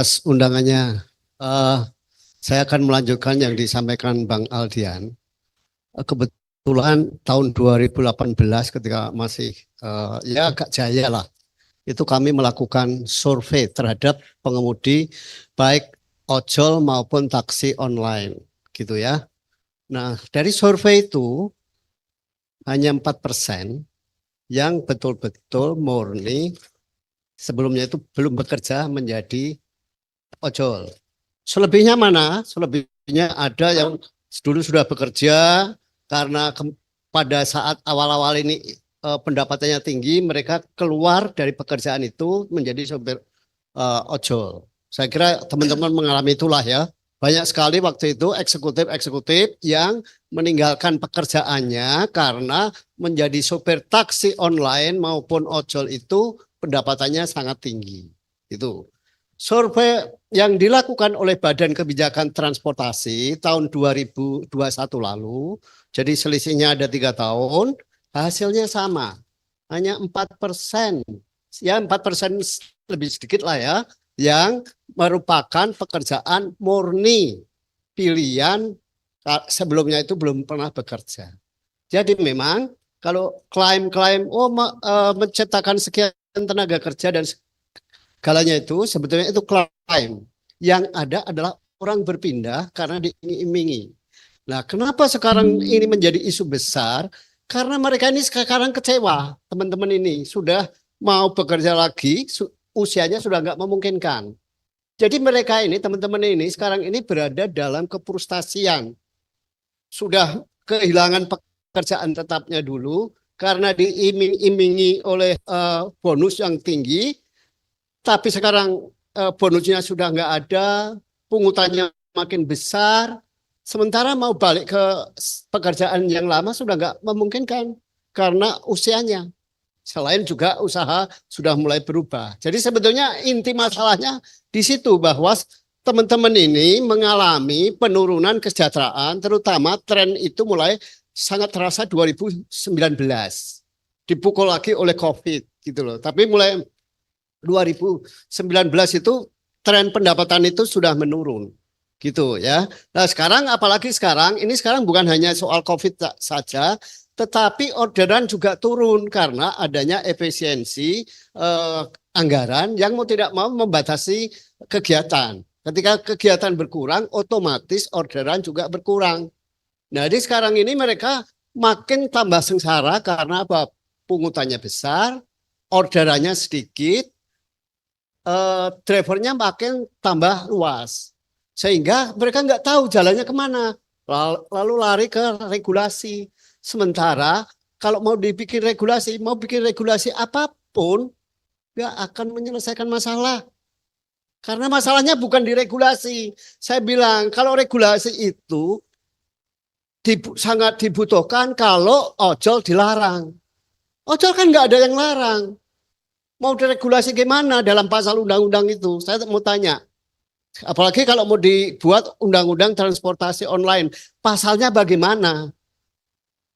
Atas undangannya. Eh, saya akan melanjutkan yang disampaikan Bang Aldian. Kebetulan tahun 2018 ketika masih ya agak jaya lah, itu kami melakukan survei terhadap pengemudi baik ojol maupun taksi online, gitu ya. Nah, dari survei itu hanya 4% yang betul-betul murni sebelumnya itu belum bekerja menjadi ojol. Selebihnya mana? Selebihnya ada yang dulu sudah bekerja karena pada saat awal-awal ini pendapatannya tinggi, mereka keluar dari pekerjaan itu menjadi sopir ojol. Saya kira teman-teman mengalami itulah ya. Banyak sekali waktu itu eksekutif-eksekutif yang meninggalkan pekerjaannya karena menjadi sopir taksi online maupun ojol itu pendapatannya sangat tinggi. Itu. Survei yang dilakukan oleh Badan Kebijakan Transportasi tahun 2021 lalu, jadi selisihnya ada 3 tahun, hasilnya sama, hanya 4%, ya 4% lebih sedikit lah ya, yang merupakan pekerjaan murni pilihan sebelumnya itu belum pernah bekerja. Jadi memang kalau klaim-klaim menciptakan sekian tenaga kerja dan segalanya itu sebetulnya itu klaim. Yang ada adalah orang berpindah karena diiming-imingi. Nah, kenapa sekarang ini menjadi isu besar? Karena mereka ini sekarang kecewa, teman-teman ini sudah mau bekerja lagi, usianya sudah nggak memungkinkan. Jadi mereka ini, teman-teman ini sekarang ini berada dalam kefrustasian. Sudah kehilangan pekerjaan tetapnya dulu karena diiming-imingi oleh bonus yang tinggi, tapi sekarang bonusnya sudah nggak ada, pungutannya makin besar, sementara mau balik ke pekerjaan yang lama sudah nggak memungkinkan karena usianya. Selain juga usaha sudah mulai berubah. Jadi sebetulnya inti masalahnya di situ bahwa teman-teman ini mengalami penurunan kesejahteraan, terutama tren itu mulai sangat terasa 2019. Dipukul lagi oleh COVID gitu loh. Tapi mulai 2019 itu tren pendapatan itu sudah menurun gitu ya. Nah sekarang apalagi sekarang ini sekarang bukan hanya soal COVID saja, tetapi orderan juga turun karena adanya efisiensi anggaran yang mau tidak mau membatasi kegiatan. Ketika kegiatan berkurang, otomatis orderan juga berkurang. Nah jadi sekarang ini mereka makin tambah sengsara karena apa? Pungutannya besar, orderannya sedikit, drivernya makin tambah luas. Sehingga mereka nggak tahu jalannya kemana. Lalu lari ke regulasi. Sementara kalau mau dibikin regulasi, mau bikin regulasi apapun, nggak akan menyelesaikan masalah. Karena masalahnya bukan di regulasi. Saya bilang kalau regulasi itu sangat dibutuhkan kalau ojol dilarang. Ojol kan nggak ada yang larang. Mau diregulasi gimana dalam pasal undang-undang itu? Saya mau tanya. Apalagi kalau mau dibuat undang-undang transportasi online, pasalnya bagaimana?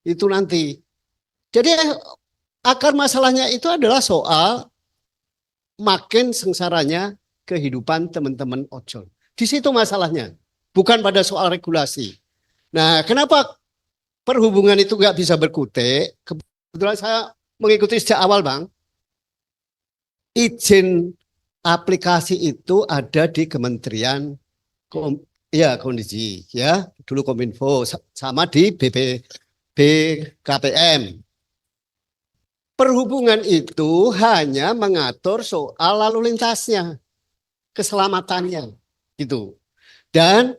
Itu nanti. Jadi akar masalahnya itu adalah soal makin sengsaranya kehidupan teman-teman ojol. Di situ masalahnya, bukan pada soal regulasi. Nah, kenapa perhubungan itu nggak bisa berkutik? Kebetulan saya mengikuti sejak awal, Bang. Izin aplikasi itu ada di Kementerian Kondisi ya, dulu Kominfo sama di BKPM. Perhubungan itu hanya mengatur soal lalu lintasnya, keselamatannya gitu. Dan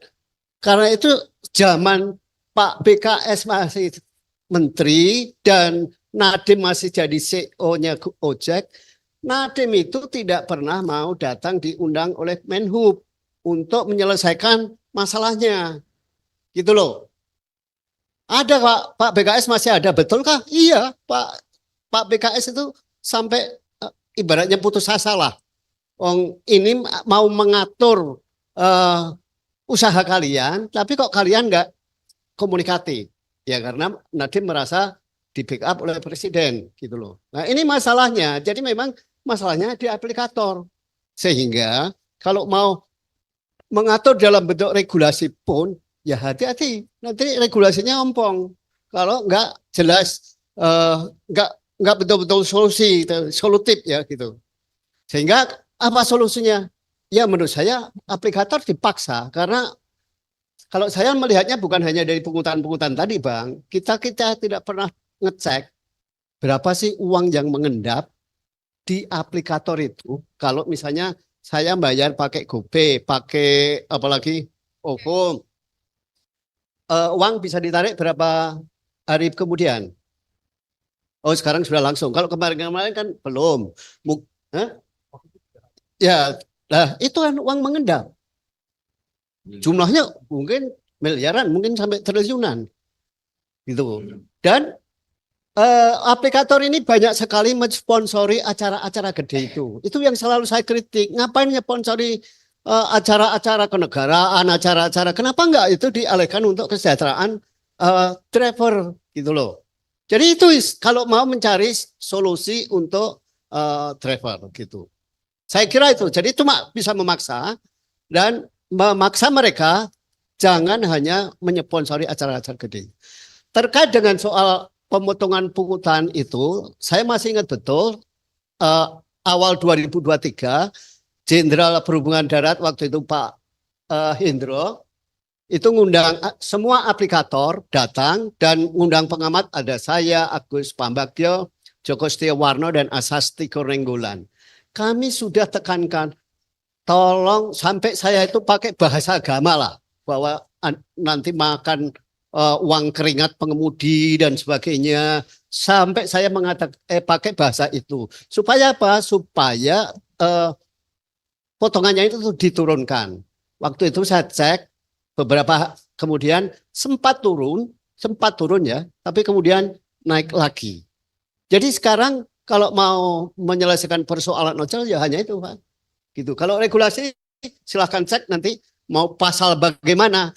karena itu zaman Pak BKS masih menteri dan Nadiem masih jadi CEO-nya Gojek, Nadiem itu tidak pernah mau datang diundang oleh Menhub untuk menyelesaikan masalahnya. Gitu loh. Ada Pak BKS masih ada, betulkah? Iya, Pak BKS itu sampai ibaratnya putus asa lah. Ini mau mengatur usaha kalian, tapi kok kalian nggak komunikatif? Ya karena Nadiem merasa di backup oleh presiden gitu loh. Nah ini masalahnya. Jadi memang masalahnya di aplikator. Sehingga kalau mau mengatur dalam bentuk regulasi pun, ya hati-hati. Nanti regulasinya ompong. Kalau nggak jelas, nggak betul-betul solutif ya gitu. Sehingga apa solusinya? Ya menurut saya aplikator dipaksa karena kalau saya melihatnya bukan hanya dari pungutan-pungutan tadi, Bang. Kita tidak pernah ngecek berapa sih uang yang mengendap di aplikator itu. Kalau misalnya saya bayar pakai GoPay, pakai apalagi OVO, uang bisa ditarik berapa hari kemudian? Oh, sekarang sudah langsung. Kalau kemarin-kemarin kan belum. Hah? Ya, nah itu kan uang mengendap. Jumlahnya mungkin miliaran, mungkin sampai triliunan gitu. Dan aplikator ini banyak sekali mensponsori acara-acara gede itu. Itu yang selalu saya kritik. Ngapain sponsori acara-acara kenegaraan, acara-acara. Kenapa enggak itu dialihkan untuk kesejahteraan driver gitu loh. Jadi itu kalau mau mencari solusi untuk driver gitu. Saya kira itu. Jadi cuma bisa memaksa dan memaksa mereka jangan hanya menyponsori acara-acara gede. Terkait dengan soal pemotongan pungutan itu, saya masih ingat betul awal 2023 Jenderal Perhubungan Darat waktu itu Pak Hendro itu ngundang semua aplikator datang dan ngundang pengamat ada saya, Agus Pambagio, Joko Setiawarno dan Asasti Korenggolan. Kami sudah tekankan tolong sampai saya itu pakai bahasa agama lah bahwa nanti makan uang keringat pengemudi dan sebagainya sampai saya mengatakan pakai bahasa itu supaya apa? Supaya potongannya itu diturunkan. Waktu itu saya cek beberapa kemudian sempat turun ya, tapi kemudian naik lagi. Jadi sekarang kalau mau menyelesaikan persoalan ojol ya hanya itu, Pak. Gitu. Kalau regulasi silahkan cek nanti mau pasal bagaimana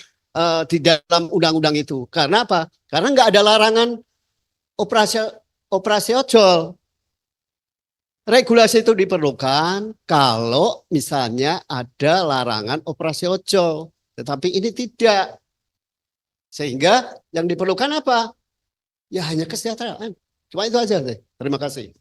di dalam undang-undang itu. Karena apa? Karena nggak ada larangan operasi ojol. Regulasi itu diperlukan kalau misalnya ada larangan operasi ojol. Tetapi ini tidak. Sehingga yang diperlukan apa? Ya hanya kesejahteraan. Cuma itu aja deh. Terima kasih.